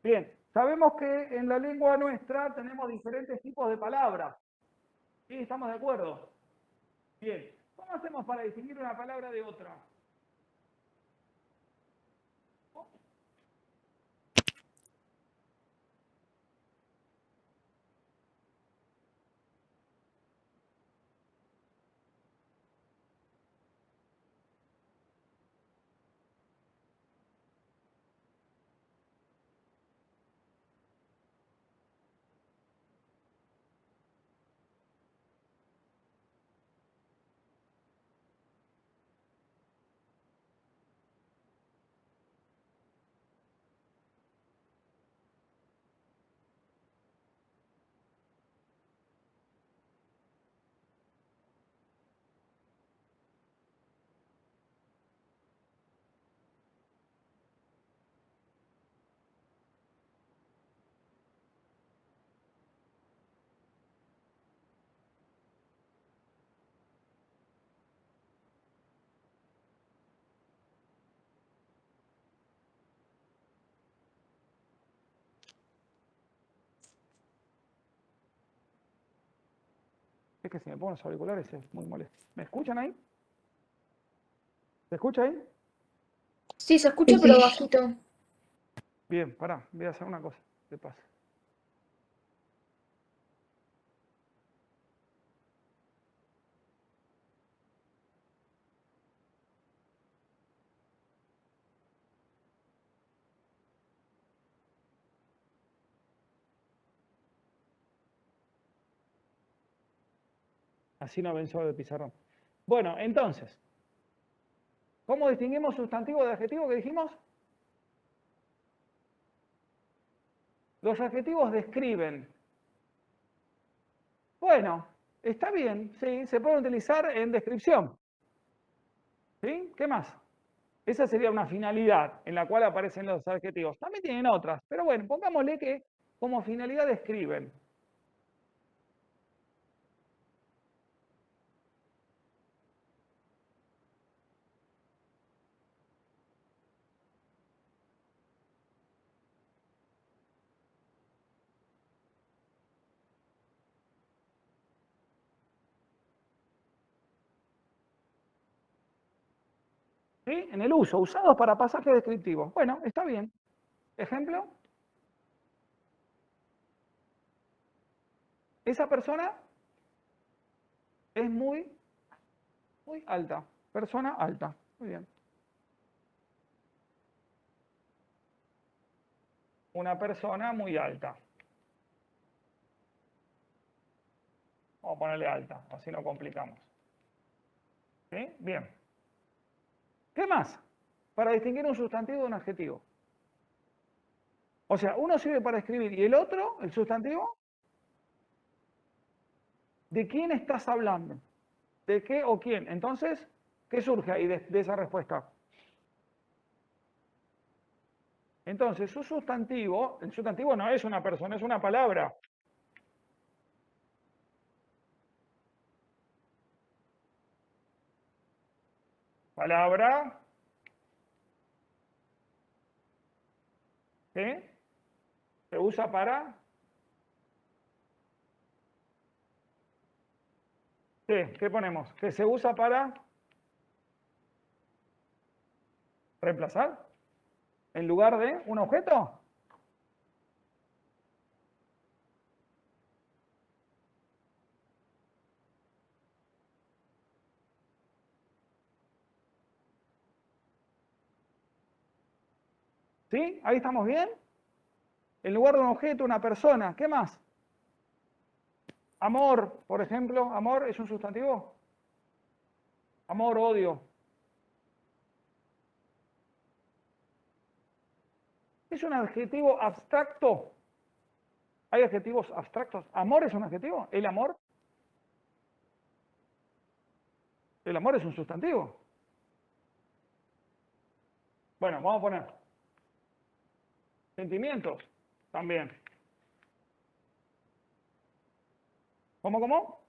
Bien, sabemos que en la lengua nuestra tenemos diferentes tipos de palabras. ¿Sí? ¿Estamos de acuerdo? Bien, ¿cómo hacemos para distinguir una palabra de otra? Es que si me pongo los auriculares es muy molesto. ¿Me escuchan ahí? ¿Se escucha ahí? Sí, se escucha, pero bajito. Bien, pará, voy a hacer una cosa. ¿Qué pasa? Así no ven sobre el pizarrón. Bueno, entonces, ¿cómo distinguimos sustantivo de adjetivo que dijimos? Los adjetivos describen. Bueno, está bien, sí, se pueden utilizar en descripción. ¿Sí? ¿Qué más? Esa sería una finalidad en la cual aparecen los adjetivos. También tienen otras, pero bueno, pongámosle que como finalidad describen. ¿Sí? En el uso, usados para pasajes descriptivos. Bueno, está bien. Ejemplo. Esa persona es muy alta. Persona alta. Muy bien. Una persona muy alta. Vamos a ponerle alta, así no complicamos. ¿Sí? Bien. ¿Qué más? Para distinguir un sustantivo de un adjetivo. O sea, uno sirve para escribir y el otro, el sustantivo, ¿de quién estás hablando? ¿De qué o quién? Entonces, ¿qué surge ahí de esa respuesta? Entonces, su sustantivo, el sustantivo no es una persona, es una palabra. Palabra, ¿qué? Se usa para, ¿qué? ¿Qué ponemos? Que se usa para reemplazar en lugar de un objeto. ¿Sí? ¿Ahí estamos bien? En lugar de un objeto, una persona. ¿Qué más? Amor, por ejemplo. ¿Amor es un sustantivo? Amor, odio. ¿Es un adjetivo abstracto? ¿Hay adjetivos abstractos? ¿Amor es un adjetivo? ¿El amor? El amor es un sustantivo. Bueno, vamos a poner sentimientos también. ¿Cómo?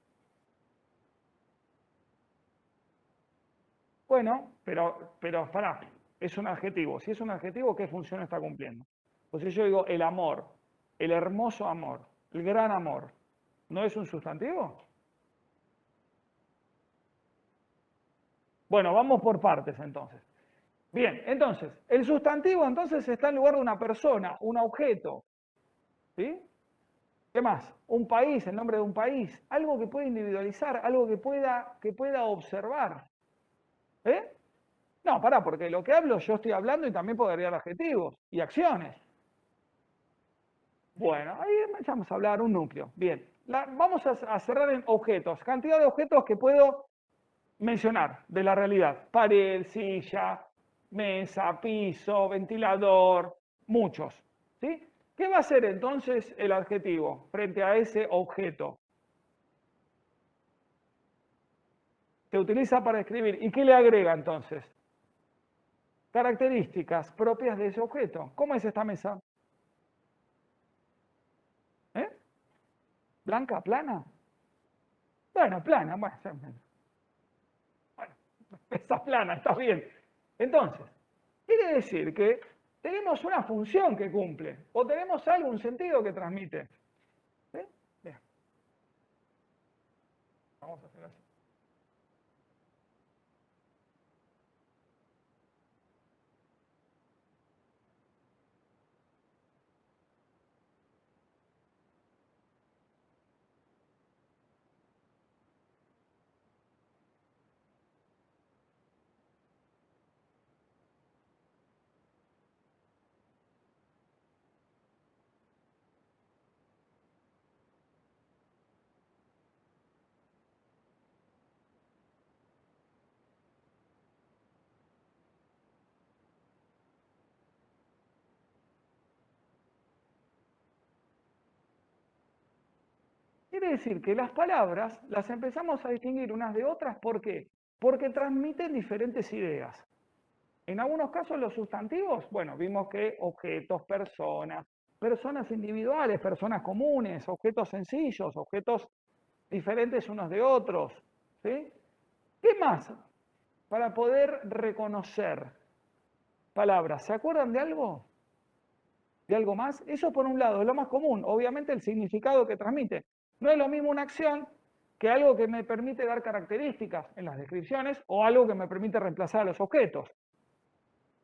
Bueno, pero pará, es un adjetivo. Si es un adjetivo, ¿qué función está cumpliendo? Pues si yo digo el amor, el hermoso amor, el gran amor, ¿no es un sustantivo? Bueno, vamos por partes entonces. Bien, entonces, el sustantivo entonces está en lugar de una persona, un objeto. ¿Sí? ¿Qué más? Un país, el nombre de un país, algo que pueda individualizar, algo que pueda observar. ¿Eh? No, pará, porque lo que hablo yo estoy hablando y también puedo agregar adjetivos y acciones. Bueno, ahí empezamos a hablar un núcleo. Bien, vamos a cerrar en objetos, cantidad de objetos que puedo mencionar de la realidad. Pared, silla, mesa, piso, ventilador, muchos. ¿Sí? ¿Qué va a ser entonces el adjetivo frente a ese objeto? Se utiliza para escribir. ¿Y qué le agrega entonces? Características propias de ese objeto. ¿Cómo es esta mesa? ¿Eh? ¿Blanca? ¿Plana? Bueno, plana. Bueno, mesa plana, está bien. Entonces, quiere decir que tenemos una función que cumple o tenemos algún sentido que transmite. ¿Sí? Bien. Vamos a hacer así. Quiere decir que las palabras las empezamos a distinguir unas de otras. ¿Por qué? Porque transmiten diferentes ideas. En algunos casos los sustantivos, bueno, vimos que objetos, personas, personas individuales, personas comunes, objetos sencillos, objetos diferentes unos de otros. ¿Sí? ¿Qué más? Para poder reconocer palabras. ¿Se acuerdan de algo? ¿De algo más? Eso por un lado es lo más común. Obviamente el significado que transmite. No es lo mismo una acción que algo que me permite dar características en las descripciones o algo que me permite reemplazar a los objetos.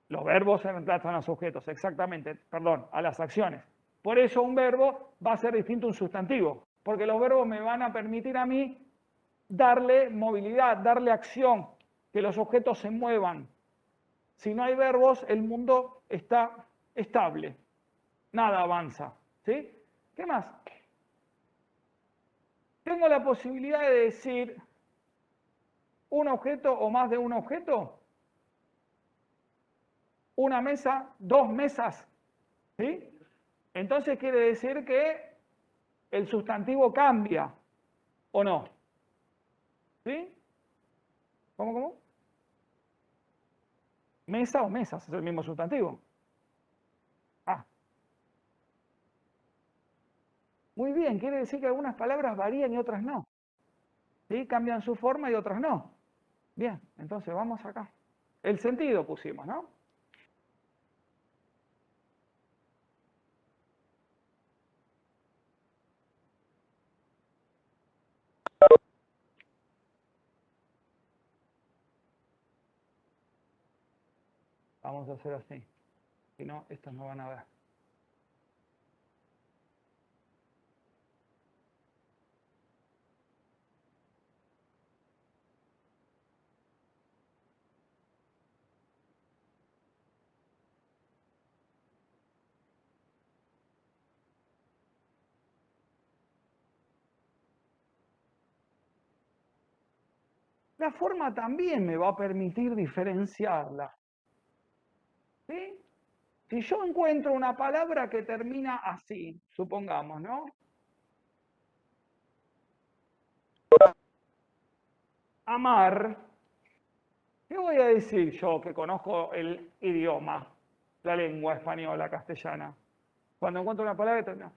Los verbos se reemplazan a los objetos, exactamente, perdón, a las acciones. Por eso un verbo va a ser distinto a un sustantivo, porque los verbos me van a permitir a mí darle movilidad, darle acción, que los objetos se muevan. Si no hay verbos, el mundo está estable, nada avanza. ¿Sí? ¿Qué más? Tengo la posibilidad de decir un objeto o más de un objeto, una mesa, dos mesas. ¿Sí? Entonces quiere decir que el sustantivo cambia, ¿o no? ¿Sí? ¿Cómo? Mesa o mesas es el mismo sustantivo. Ah, muy bien, quiere decir que algunas palabras varían y otras no. ¿Sí? Cambian su forma y otras no. Bien, entonces vamos acá. El sentido pusimos, ¿no? Vamos a hacer así. Si no, estos no van a ver. La forma también me va a permitir diferenciarla. ¿Sí? Si yo encuentro una palabra que termina así, supongamos, ¿no? Amar, ¿qué voy a decir yo que conozco el idioma, la lengua española, castellana? Cuando encuentro una palabra que termina.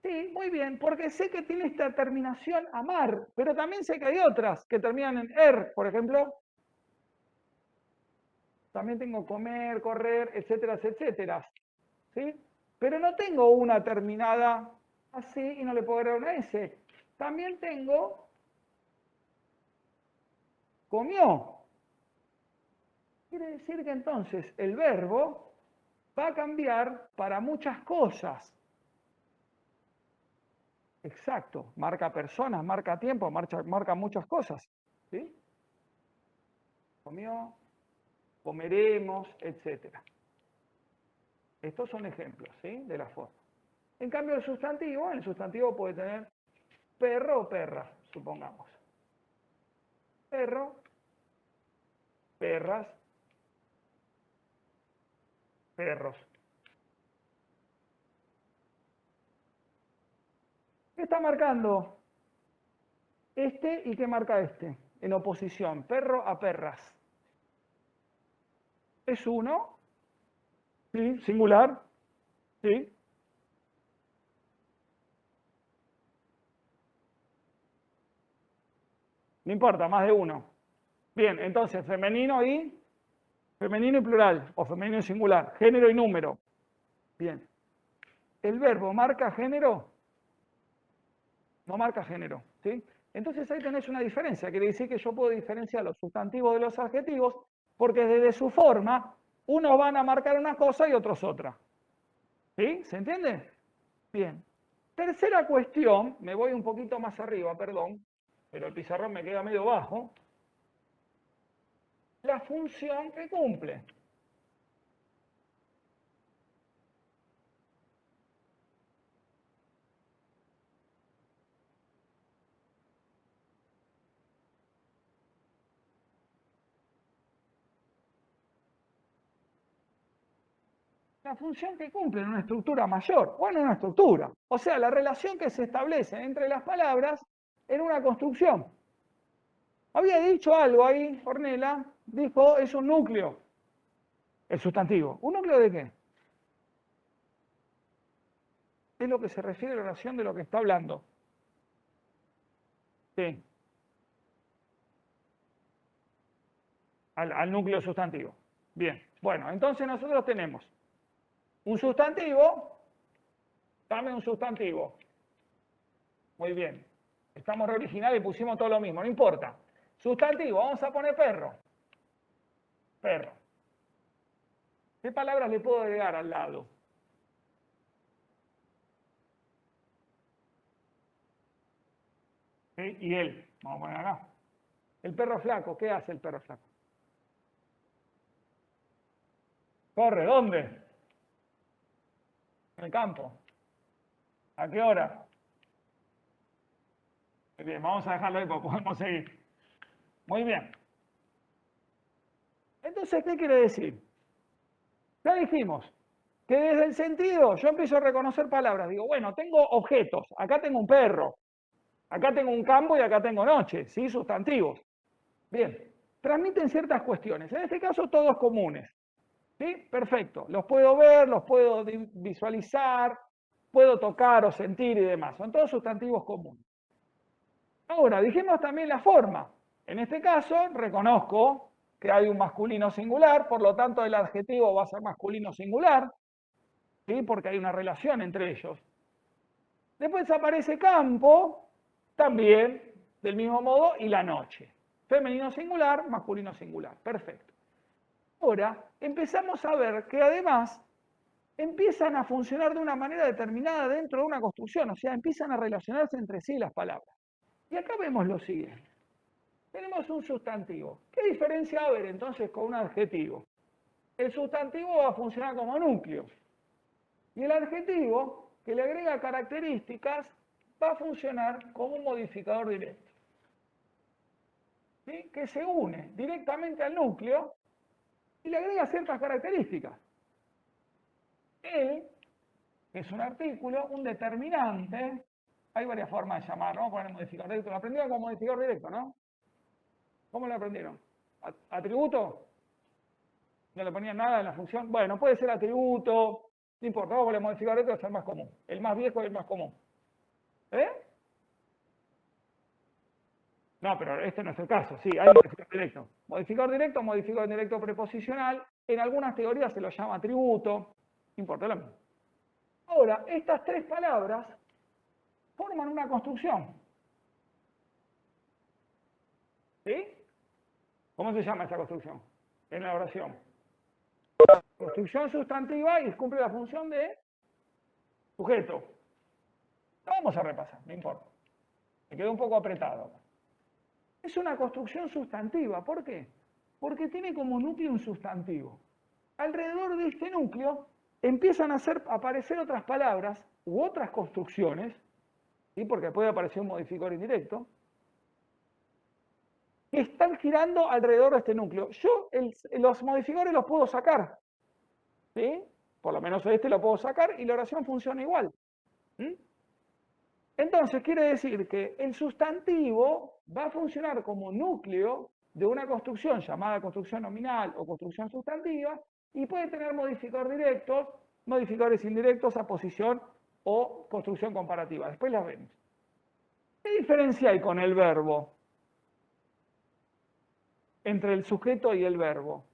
Sí, muy bien, porque sé que tiene esta terminación amar, pero también sé que hay otras que terminan en er, por ejemplo. También tengo comer, correr, etcétera, etcétera. ¿Sí? Pero no tengo una terminada así y no le puedo agregar una S. También tengo comió. Quiere decir que entonces el verbo va a cambiar para muchas cosas. Exacto, marca personas, marca tiempo, marca muchas cosas. ¿Sí? Comió, comeremos, etc. Estos son ejemplos, ¿sí? De la forma. En cambio, el sustantivo puede tener perro o perra, supongamos. Perro, perras, perros. ¿Qué está marcando este y qué marca este? En oposición, perro a perras. ¿Es uno? Sí, singular. Sí. No importa, más de uno. Bien, entonces, femenino y plural, o femenino y singular, género y número. Bien. ¿El verbo marca género? No marca género, ¿sí? Entonces ahí tenés una diferencia, quiere decir que yo puedo diferenciar los sustantivos de los adjetivos, porque desde su forma, unos van a marcar una cosa y otros otra. ¿Sí? ¿Se entiende? Bien. Tercera cuestión, me voy un poquito más arriba, perdón, pero el pizarrón me queda medio bajo. La función que cumple. La función que cumple en una estructura mayor o en una estructura. O sea, la relación que se establece entre las palabras en una construcción. Había dicho algo ahí, Ornella, dijo, es un núcleo, el sustantivo. ¿Un núcleo de qué? Es lo que se refiere a la oración de lo que está hablando. Sí. Al núcleo sustantivo. Bien. Bueno, entonces nosotros tenemos un sustantivo, dame un sustantivo. Muy bien. Estamos reoriginales y pusimos todo lo mismo, no importa. Sustantivo, vamos a poner perro. Perro. ¿Qué palabras le puedo agregar al lado? ¿Sí? Y él. Vamos a poner acá. El perro flaco, ¿qué hace el perro flaco? Corre, ¿dónde? En el campo. ¿A qué hora? Muy bien, vamos a dejarlo ahí porque podemos seguir. Muy bien. Entonces, ¿qué quiere decir? Ya dijimos que desde el sentido yo empiezo a reconocer palabras. Digo, bueno, tengo objetos. Acá tengo un perro. Acá tengo un campo y acá tengo noche. ¿Sí? Sustantivos. Bien. Transmiten ciertas cuestiones. En este caso, todos comunes. ¿Sí? Perfecto. Los puedo ver, los puedo visualizar, puedo tocar o sentir y demás. Son todos sustantivos comunes. Ahora, dijimos también la forma. En este caso, reconozco que hay un masculino singular, por lo tanto el adjetivo va a ser masculino singular, ¿sí? Porque hay una relación entre ellos. Después aparece campo, también del mismo modo, y la noche. Femenino singular, masculino singular. Perfecto. Ahora, empezamos a ver que además empiezan a funcionar de una manera determinada dentro de una construcción, o sea, empiezan a relacionarse entre sí las palabras. Y acá vemos lo siguiente. Tenemos un sustantivo. ¿Qué diferencia va a haber entonces con un adjetivo? El sustantivo va a funcionar como núcleo. Y el adjetivo, que le agrega características, va a funcionar como un modificador directo. ¿Sí? Que se une directamente al núcleo y le agrega ciertas características. Él, que es un artículo, un determinante, hay varias formas de llamarlo, vamos a poner modificador directo. Lo aprendieron como modificador directo, ¿no? ¿Cómo lo aprendieron? ¿Atributo? ¿No le ponían nada en la función? Bueno, puede ser atributo, no importa, vamos a poner modificador directo, es el más común. El más viejo es el más común. ¿Eh? No, pero este no es el caso, sí, hay modificador directo. Modificador directo preposicional, en algunas teorías se lo llama atributo, no importa lo mismo. Ahora, estas tres palabras forman una construcción. ¿Sí? ¿Cómo se llama esa construcción? En la oración. Construcción sustantiva y cumple la función de sujeto. Lo vamos a repasar, no importa. Me quedó un poco apretado. Es una construcción sustantiva. ¿Por qué? Porque tiene como núcleo un sustantivo. Alrededor de este núcleo empiezan a aparecer otras palabras u otras construcciones, ¿sí? Porque puede aparecer un modificador indirecto, que están girando alrededor de este núcleo. Yo los modificadores los puedo sacar, ¿sí? Por lo menos este lo puedo sacar y la oración funciona igual. ¿Sí? Entonces quiere decir que el sustantivo va a funcionar como núcleo de una construcción llamada construcción nominal o construcción sustantiva y puede tener modificadores directos, modificadores indirectos, aposición o construcción comparativa. Después las vemos. ¿Qué diferencia hay con el verbo? Entre el sujeto y el verbo.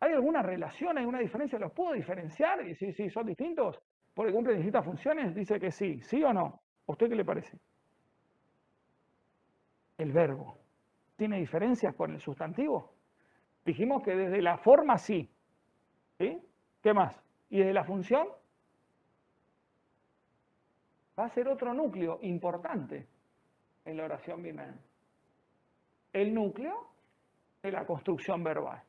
¿Hay alguna relación, hay una diferencia? ¿Los puedo diferenciar? Y si son distintos, porque cumplen distintas funciones, dice que sí. ¿Sí o no? ¿A usted qué le parece? El verbo. ¿Tiene diferencias con el sustantivo? Dijimos que desde la forma sí. ¿Sí? ¿Qué más? ¿Y desde la función? Va a ser otro núcleo importante en la oración bimenal. El núcleo de la construcción verbal.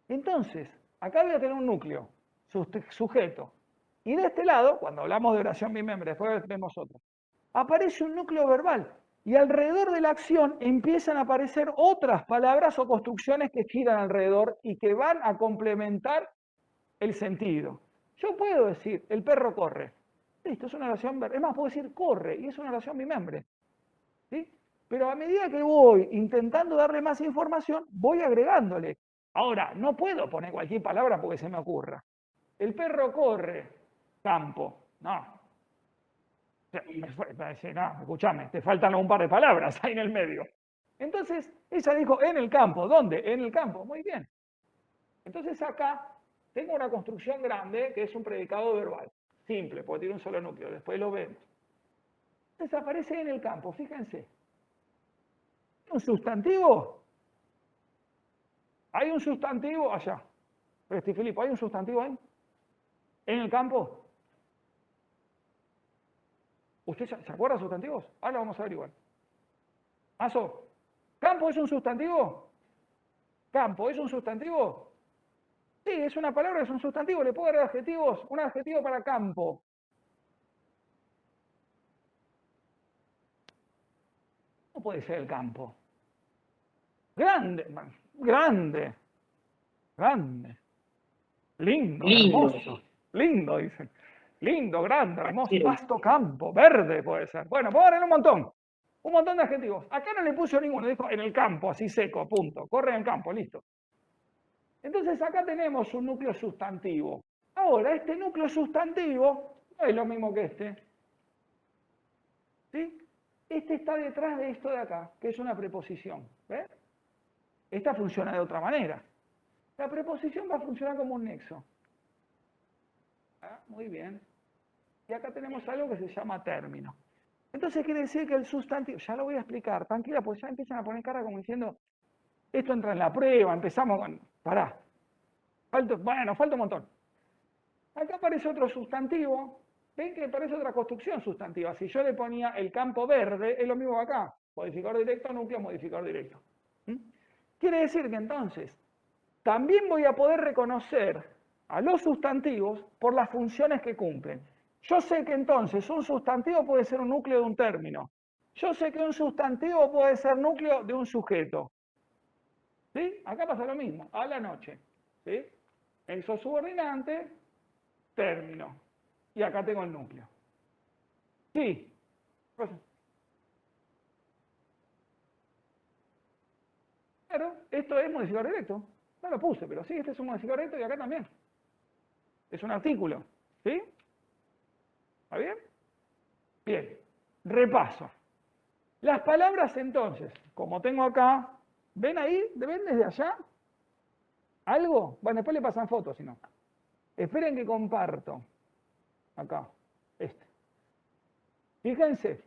Entonces, acá voy a tener un núcleo, sujeto. Y de este lado, cuando hablamos de oración bimembre, después vemos otro, aparece un núcleo verbal. Y alrededor de la acción empiezan a aparecer otras palabras o construcciones que giran alrededor y que van a complementar el sentido. Yo puedo decir, el perro corre. Listo, es una oración, es más, puedo decir corre, y es una oración bimembre. ¿Sí? Pero a medida que voy intentando darle más información, voy agregándole. Ahora, no puedo poner cualquier palabra porque se me ocurra. El perro corre, campo. No. No, escúchame, te faltan un par de palabras ahí en el medio. Entonces, ella dijo, en el campo. ¿Dónde? En el campo. Muy bien. Entonces acá tengo una construcción grande que es un predicado verbal. Simple, porque tiene un solo núcleo. Después lo vemos. Entonces aparece en el campo, fíjense. ¿Un sustantivo? ¿Hay un sustantivo allá? Presti Filipo, ¿hay un sustantivo ahí? ¿En el campo? ¿Usted se acuerda de sustantivos? Ahora vamos a averiguar. Mazo, ¿campo es un sustantivo? ¿Campo es un sustantivo? Sí, es una palabra, es un sustantivo. ¿Le puedo dar adjetivos? Un adjetivo para campo. ¿Cómo puede ser el campo? Grande, grande, grande. Lindo, hermoso. Lindo, dicen. Lindo, grande, hermoso, vasto campo, verde puede ser. Bueno, puedo darle un montón de adjetivos. Acá no le puso ninguno, dijo en el campo, así seco, punto. Corre en el campo, listo. Entonces acá tenemos un núcleo sustantivo. Ahora, este núcleo sustantivo no es lo mismo que este. ¿Sí? Este está detrás de esto de acá, que es una preposición. ¿Ves? Esta funciona de otra manera. La preposición va a funcionar como un nexo. Ah, muy bien. Y acá tenemos algo que se llama término. Entonces quiere decir que el sustantivo, ya lo voy a explicar, tranquila, porque ya empiezan a poner cara como diciendo, esto entra en la prueba, empezamos con, pará, falta un montón. Acá aparece otro sustantivo, ven que aparece otra construcción sustantiva. Si yo le ponía el campo verde, es lo mismo acá, modificador directo, núcleo, modificador directo. ¿Mm? Quiere decir que entonces, también voy a poder reconocer a los sustantivos por las funciones que cumplen. Yo sé que entonces un sustantivo puede ser un núcleo de un término. Yo sé que un sustantivo puede ser núcleo de un sujeto. ¿Sí? Acá pasa lo mismo, a la noche. ¿Sí? Eso subordinante, término. Y acá tengo el núcleo. Sí. Claro, esto es modificador directo. No lo puse, pero sí, este es un modificador directo y acá también. Es un artículo. ¿Sí? ¿Está bien? Bien. Repaso. Las palabras entonces, como tengo acá, ¿ven ahí? ¿Ven desde allá? ¿Algo? Bueno, después le pasan fotos, si no. Esperen que comparto. acá, este. Fíjense,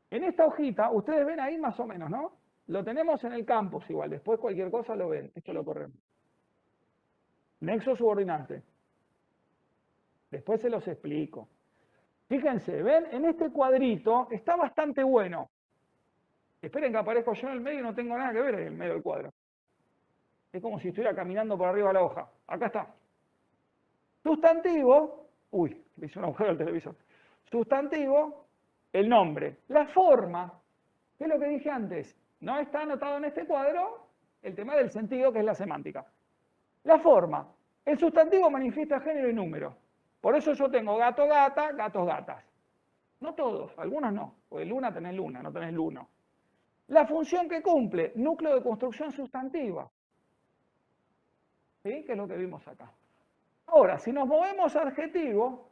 en esta hojita, ustedes ven ahí más o menos, ¿no? Lo tenemos en el campus igual, después cualquier cosa lo ven, esto lo corremos. Nexo subordinante. Después se los explico. Fíjense, ven, en este cuadrito está bastante bueno. Esperen que aparezco yo en el medio y no tengo nada que ver en el medio del cuadro. Es como si estuviera caminando por arriba de la hoja. Acá está. Sustantivo, uy, le hice un agujero al televisor. Sustantivo, el nombre. La forma, ¿qué es lo que dije antes? No está anotado en este cuadro el tema del sentido, que es la semántica. La forma. El sustantivo manifiesta género y número. Por eso yo tengo gato, gata, gatos, gatas. No todos, algunos no. Porque luna tenés luna, no tenés luno. La función que cumple, núcleo de construcción sustantiva. ¿Sí? Que es lo que vimos acá. Ahora, si nos movemos a adjetivo,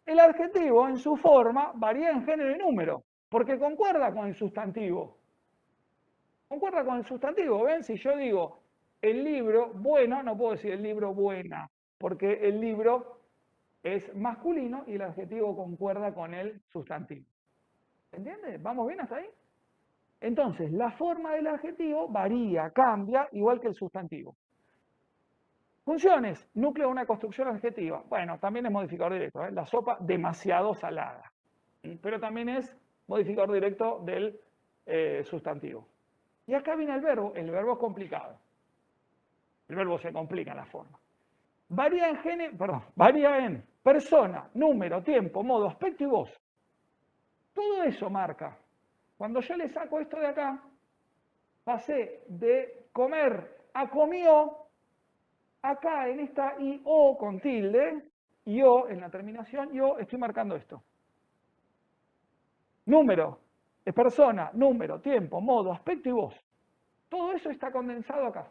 el adjetivo en su forma varía en género y número, porque concuerda con el sustantivo. Concuerda con el sustantivo, ¿ven? Si yo digo el libro bueno, no puedo decir el libro buena, porque el libro es masculino y el adjetivo concuerda con el sustantivo. ¿Entiendes? ¿Vamos bien hasta ahí? Entonces, la forma del adjetivo varía, cambia, igual que el sustantivo. Funciones, núcleo de una construcción adjetiva. Bueno, también es modificador directo, ¿eh? La sopa demasiado salada. Pero también es modificador directo del sustantivo. Y acá viene el verbo es complicado. El verbo se complica en la forma. Varía varía en persona, número, tiempo, modo, aspecto y voz. Todo eso marca. Cuando yo le saco esto de acá, pasé de comer a comió. Acá en esta IO con tilde, IO en la terminación, IO, estoy marcando esto. Número, persona, número, tiempo, modo, aspecto y voz. Todo eso está condensado acá.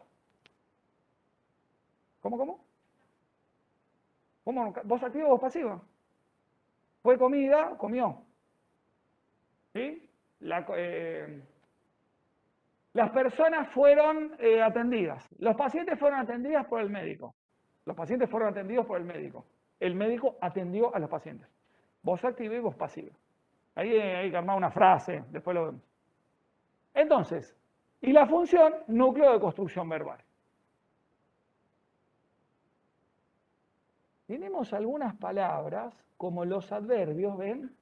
¿Cómo? ¿Cómo? ¿Voz activa o voz pasiva? Fue comida, comió. ¿Sí? Las personas fueron atendidas. Los pacientes fueron atendidas por el médico. Los pacientes fueron atendidos por el médico. El médico atendió a los pacientes. Voz activa y voz pasiva. Ahí hay que armar una frase, después lo vemos. Entonces, y la función, núcleo de construcción verbal. Tenemos algunas palabras, como los adverbios, ¿ven?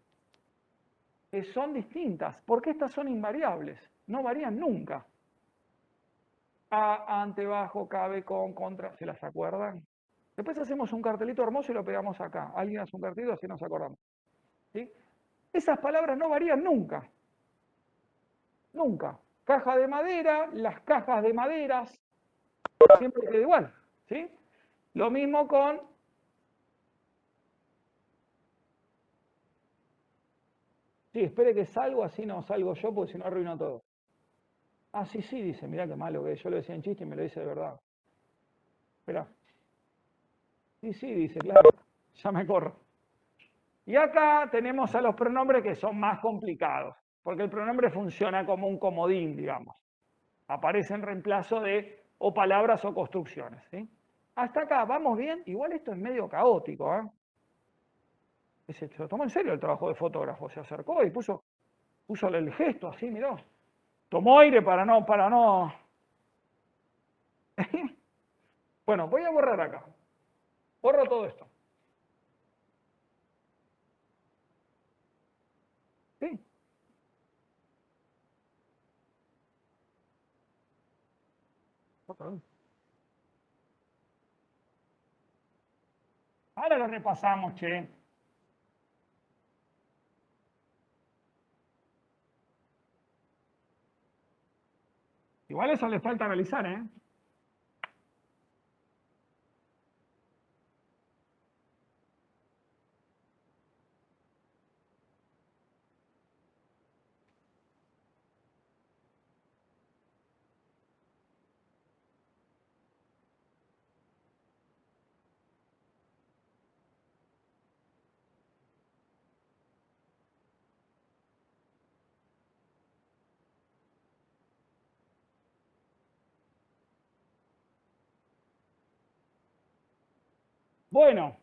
Que son distintas, porque estas son invariables, no varían nunca. A, ante, bajo, cabe, con, contra, ¿se las acuerdan? Después hacemos un cartelito hermoso y lo pegamos acá. Alguien hace un cartelito, así nos acordamos. ¿Sí? Esas palabras no varían nunca. Nunca. Caja de madera, las cajas de maderas, siempre queda igual. ¿Sí? Lo mismo con sí, espere que salgo, así no salgo yo, porque si no arruino todo. Ah, sí, dice, mirá qué malo que es. Yo lo decía en chiste y me lo dice de verdad. Esperá. Sí, dice, claro. Ya me corro. Y acá tenemos a los pronombres que son más complicados, porque el pronombre funciona como un comodín, digamos. Aparece en reemplazo de o palabras o construcciones. ¿Sí? Hasta acá, ¿vamos bien? Igual esto es medio caótico. Se lo tomó en serio el trabajo de fotógrafo. Se acercó y puso el gesto así, miró. Tomó aire para no. Bueno, voy a borrar acá. Borro todo esto. ¿Sí? Ahora lo repasamos, che. Igual eso le falta realizar, ¿eh? Bueno,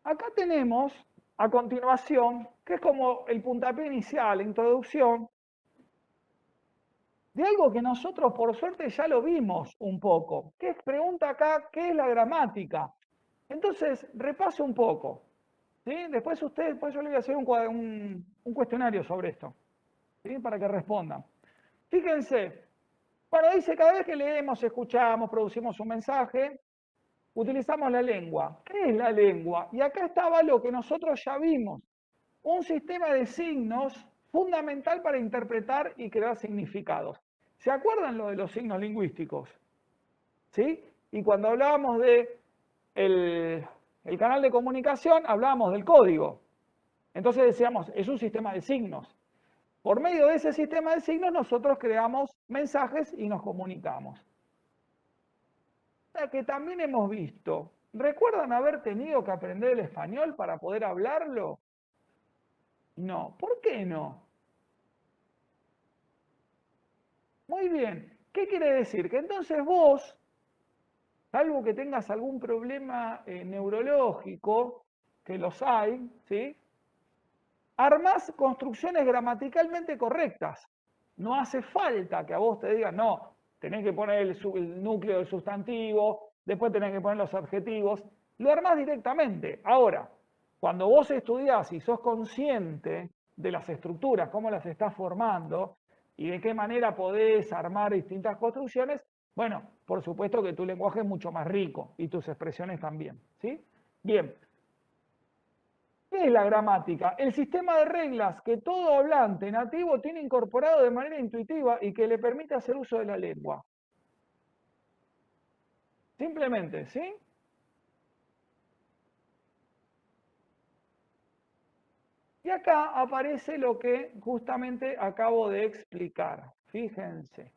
acá tenemos a continuación, que es como el puntapié inicial, la introducción, de algo que nosotros por suerte ya lo vimos un poco. ¿Qué pregunta acá? ¿Qué es la gramática? Entonces, repase un poco. ¿Sí? Después pues yo le voy a hacer un cuestionario sobre esto, ¿sí? Para que respondan. Fíjense, bueno, dice, cada vez que leemos, escuchamos, producimos un mensaje, utilizamos la lengua. ¿Qué es la lengua? Y acá estaba lo que nosotros ya vimos. Un sistema de signos fundamental para interpretar y crear significados. ¿Se acuerdan lo de los signos lingüísticos? ¿Sí? Y cuando hablábamos de el canal de comunicación, hablábamos del código. Entonces decíamos, es un sistema de signos. Por medio de ese sistema de signos nosotros creamos mensajes y nos comunicamos. O sea que también hemos visto, ¿recuerdan haber tenido que aprender el español para poder hablarlo? No, ¿por qué no? Muy bien, ¿qué quiere decir? Que entonces vos, salvo que tengas algún problema neurológico, que los hay, ¿sí? Armás construcciones gramaticalmente correctas. No hace falta que a vos te digan, no, tenés que poner el núcleo del sustantivo, después tenés que poner los adjetivos. Lo armás directamente. Ahora, cuando vos estudiás y sos consciente de las estructuras, cómo las estás formando y de qué manera podés armar distintas construcciones, bueno, por supuesto que tu lenguaje es mucho más rico y tus expresiones también. ¿Sí? Bien. ¿Qué es la gramática? El sistema de reglas que todo hablante nativo tiene incorporado de manera intuitiva y que le permite hacer uso de la lengua. Simplemente, ¿sí? Y acá aparece lo que justamente acabo de explicar. Fíjense.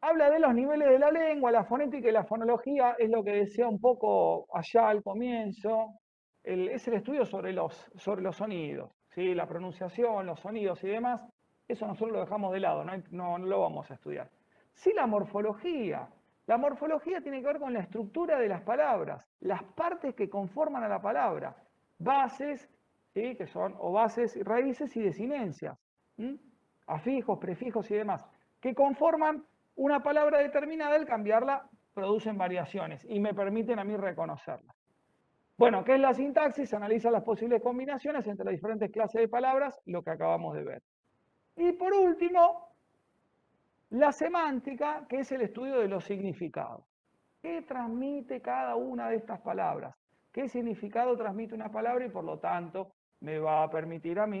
Habla de los niveles de la lengua, la fonética y la fonología, es lo que decía un poco allá al comienzo. Es el estudio sobre los sonidos, ¿sí? La pronunciación, los sonidos y demás. Eso nosotros lo dejamos de lado, no lo vamos a estudiar. Sí, la morfología. La morfología tiene que ver con la estructura de las palabras, las partes que conforman a la palabra, bases, ¿sí? Que son o bases, raíces y desinencias, afijos, prefijos y demás, que conforman una palabra determinada, al cambiarla, producen variaciones y me permiten a mí reconocerla. Bueno, ¿qué es la sintaxis? Analiza las posibles combinaciones entre las diferentes clases de palabras, lo que acabamos de ver. Y por último, la semántica, que es el estudio de los significados. ¿Qué transmite cada una de estas palabras? ¿Qué significado transmite una palabra? Y por lo tanto, me va a permitir a mí